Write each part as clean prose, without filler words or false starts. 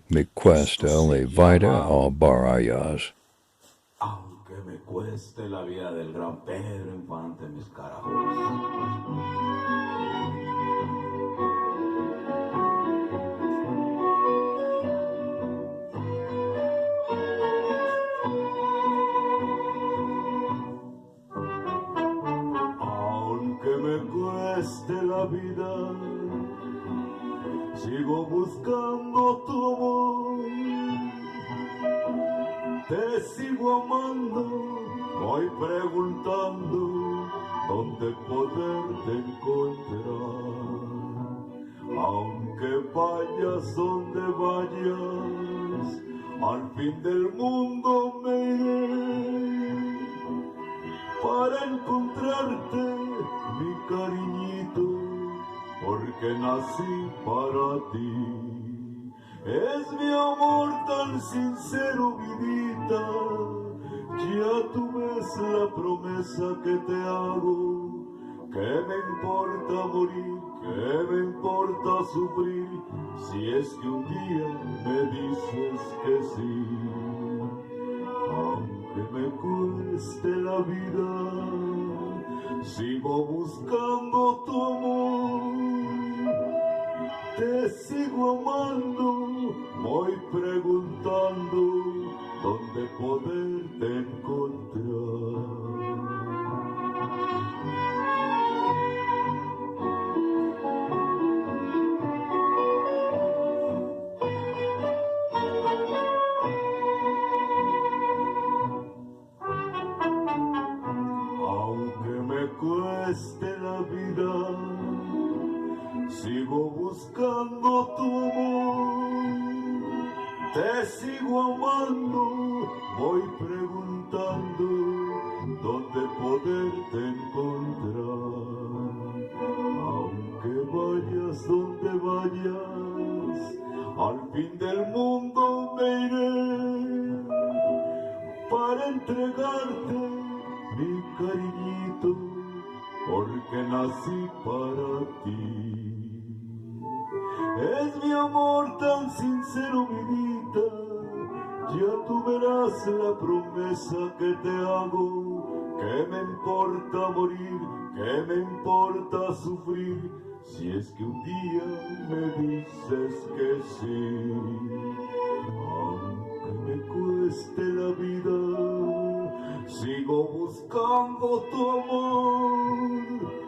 me cuesta Esto se la vida llama o barayas. Aunque me cueste la vida del gran Pedro Infante, mis carajos. Aunque me cueste la vida, sigo buscando tu amor. Te sigo amando, voy preguntando dónde poderte encontrar. Aunque vayas donde vayas, al fin del mundo me iré para encontrarte, mi cariñito, porque nací para ti. Es mi amor tan sincero, vidita, ya tú ves la promesa que te hago. ¿Qué me importa morir? ¿Qué me importa sufrir? Si es que un día me dices que sí. Aunque me cueste la vida, sigo buscando tu amor. Te sigo amando, voy preguntando dónde poderte encontrar. Aunque me cueste la vida, sigo buscando tu amor. Te sigo amando, voy preguntando dónde poderte encontrar. Aunque vayas donde vayas, al fin del mundo me iré para entregarte mi cariñito, porque nací para ti. Es mi amor tan sincero, mi vida, ya tú verás la promesa que te hago. ¿Qué me importa morir? ¿Qué me importa sufrir? Si es que un día me dices que sí. Aunque me cueste la vida, sigo buscando tu amor.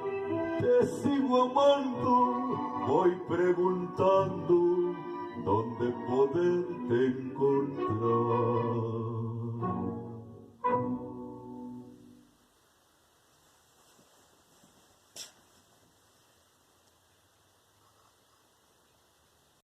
Te sigo amando, voy preguntando